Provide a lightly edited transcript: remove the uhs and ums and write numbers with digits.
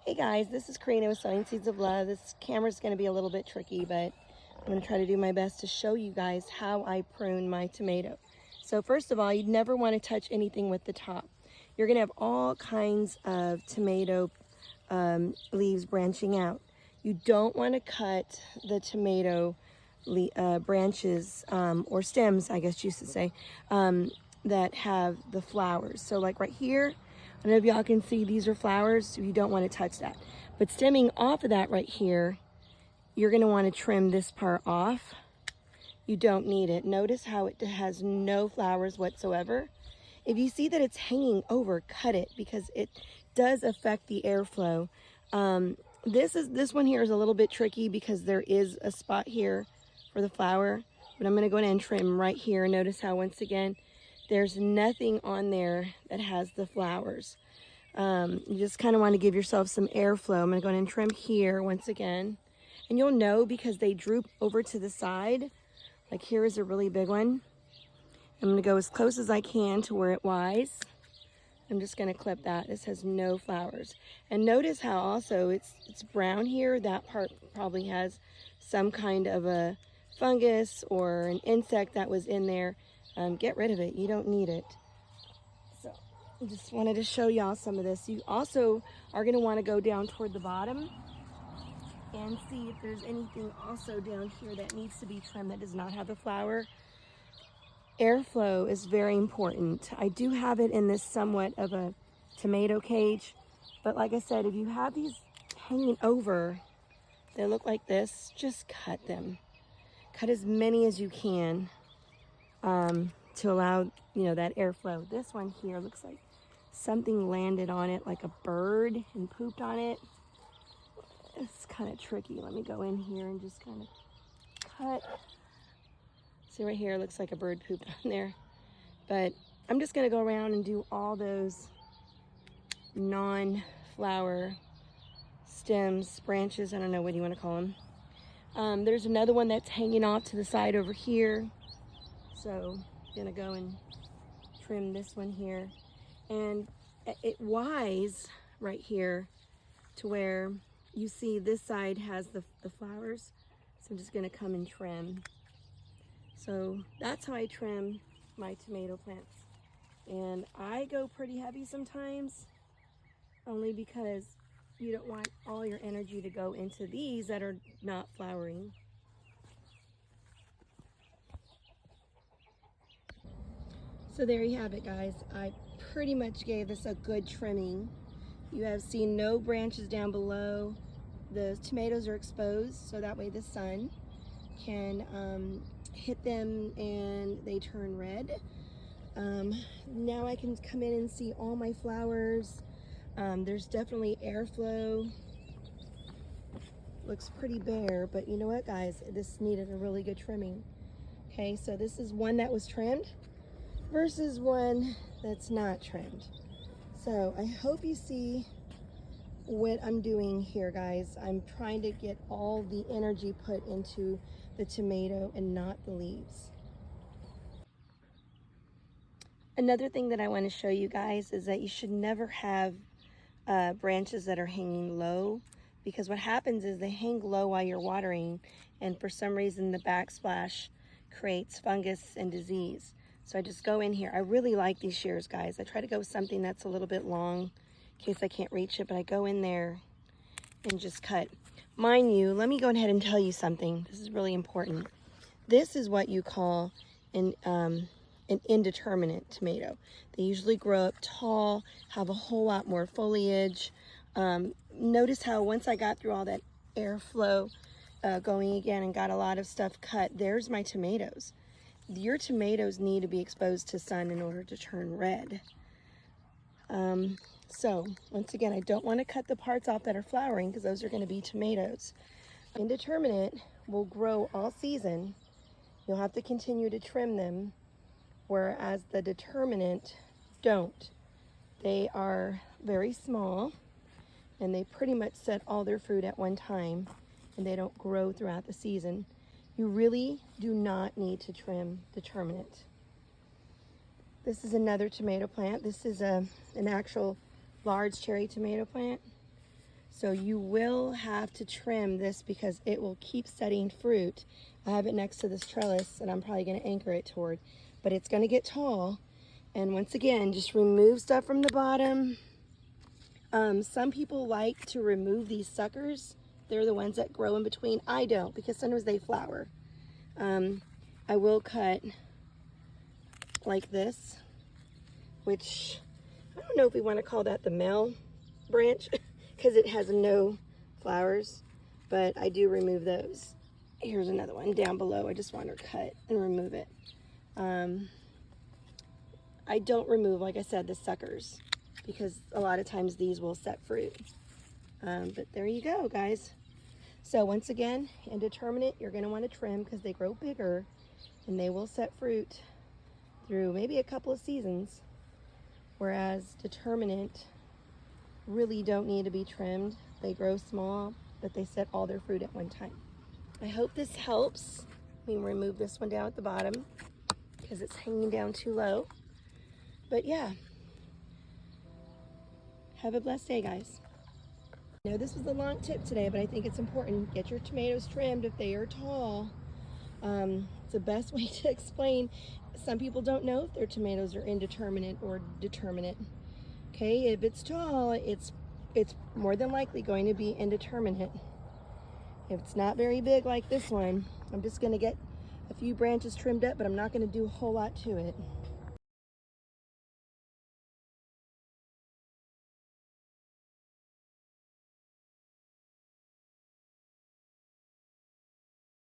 Hey guys, this is Karina with Sowing Seeds of Love. This camera's going to be a little bit tricky, but I'm going to try to do my best to show you guys how I prune my tomato. So first of all, you'd never want to touch anything with the top. You're going to have all kinds of tomato leaves branching out. You don't want to cut the tomato branches or stems, I guess you should say, that have the flowers. So like right here, I don't know if y'all can see these are flowers, so you don't want to touch that. But stemming off of that right here, you're going to want to trim this part off. You don't need it. Notice how it has no flowers whatsoever. If you see that it's hanging over, cut it because it does affect the airflow. This one here is a little bit tricky because there is a spot here for the flower, but I'm going to go ahead and trim right here. Notice how once again there's nothing on there that has the flowers. You just kind of want to give yourself some airflow. I'm going to go ahead and trim here once again, and you'll know because they droop over to the side. Like here is a really big one. I'm going to go as close as I can to where it lies. I'm just going to clip that. This has no flowers. And notice how also it's brown here. That part probably has some kind of a fungus or an insect that was in there. Get rid of it. You don't need it. So I just wanted to show y'all some of this. You also are going to want to go down toward the bottom and see if there's anything also down here that needs to be trimmed that does not have a flower. Airflow is very important. I do have it in this somewhat of a tomato cage, but like I said, if you have these hanging over, they look like this, just cut them. Cut as many as you can to allow, that airflow. This one here looks like something landed on it, like a bird, and pooped on it. It's kind of tricky. Let me go in here and just kind of cut. See right here, looks like a bird pooped on there. But I'm just gonna go around and do all those non-flower stems, branches, I don't know what you wanna call them. There's another one that's hanging off to the side over here. So I'm gonna go and trim this one here. And it wise right here to where you see this side has the flowers. So I'm just gonna come and trim. So that's how I trim my tomato plants. And I go pretty heavy sometimes, only because you don't want all your energy to go into these that are not flowering. So there you have it, guys. I pretty much gave this a good trimming. You have seen no branches down below. The tomatoes are exposed, so that way the sun can hit them and they turn red. Now I can come in and see all my flowers. There's definitely airflow. Looks pretty bare, but you know what, guys? This needed a really good trimming. Okay, so this is one that was trimmed versus one that's not trimmed. So I hope you see what I'm doing here, guys. I'm trying to get all the energy put into the tomato and not the leaves. Another thing that I want to show you guys is that you should never have branches that are hanging low, because what happens is they hang low while you're watering, and for some reason the backsplash creates fungus and disease. So I just go in here. I really like these shears, guys. I try to go with something that's a little bit long in case I can't reach it, but I go in there and just cut. Mind you, let me go ahead and tell you something. This is really important. This is what you call an indeterminate tomato. They usually grow up tall, have a whole lot more foliage. Notice how once I got through all that airflow going again and got a lot of stuff cut, there's my tomatoes. Your tomatoes need to be exposed to sun in order to turn red. So once again, I don't want to cut the parts off that are flowering because those are going to be tomatoes. Indeterminate will grow all season. You'll have to continue to trim them, whereas the determinate don't. They are very small and they pretty much set all their fruit at one time, and they don't grow throughout the season. You really do not need to trim determinate. This is another tomato plant. This is an actual large cherry tomato plant. So you will have to trim this because it will keep setting fruit. I have it next to this trellis and I'm probably going to anchor it toward, but it's going to get tall. And once again, just remove stuff from the bottom. Some people like to remove these suckers. They're the ones that grow in between. I don't, because sometimes they flower. I will cut like this, which I don't know if we want to call that the male branch because it has no flowers, but I do remove those. Here's another one down below. I just want to cut and remove it. I don't remove, like I said, the suckers because a lot of times these will set fruit. But there you go, guys. So once again, indeterminate, you're going to want to trim because they grow bigger and they will set fruit through maybe a couple of seasons, whereas determinate really don't need to be trimmed. They grow small, but they set all their fruit at one time. I hope this helps. We can remove this one down at the bottom because it's hanging down too low. But yeah, have a blessed day, guys. I know this was a long tip today, but I think it's important. Get your tomatoes trimmed if they are tall. It's the best way to explain. Some people don't know if their tomatoes are indeterminate or determinate. Okay, if it's tall, it's more than likely going to be indeterminate. If it's not very big like this one, I'm just going to get a few branches trimmed up, but I'm not going to do a whole lot to it.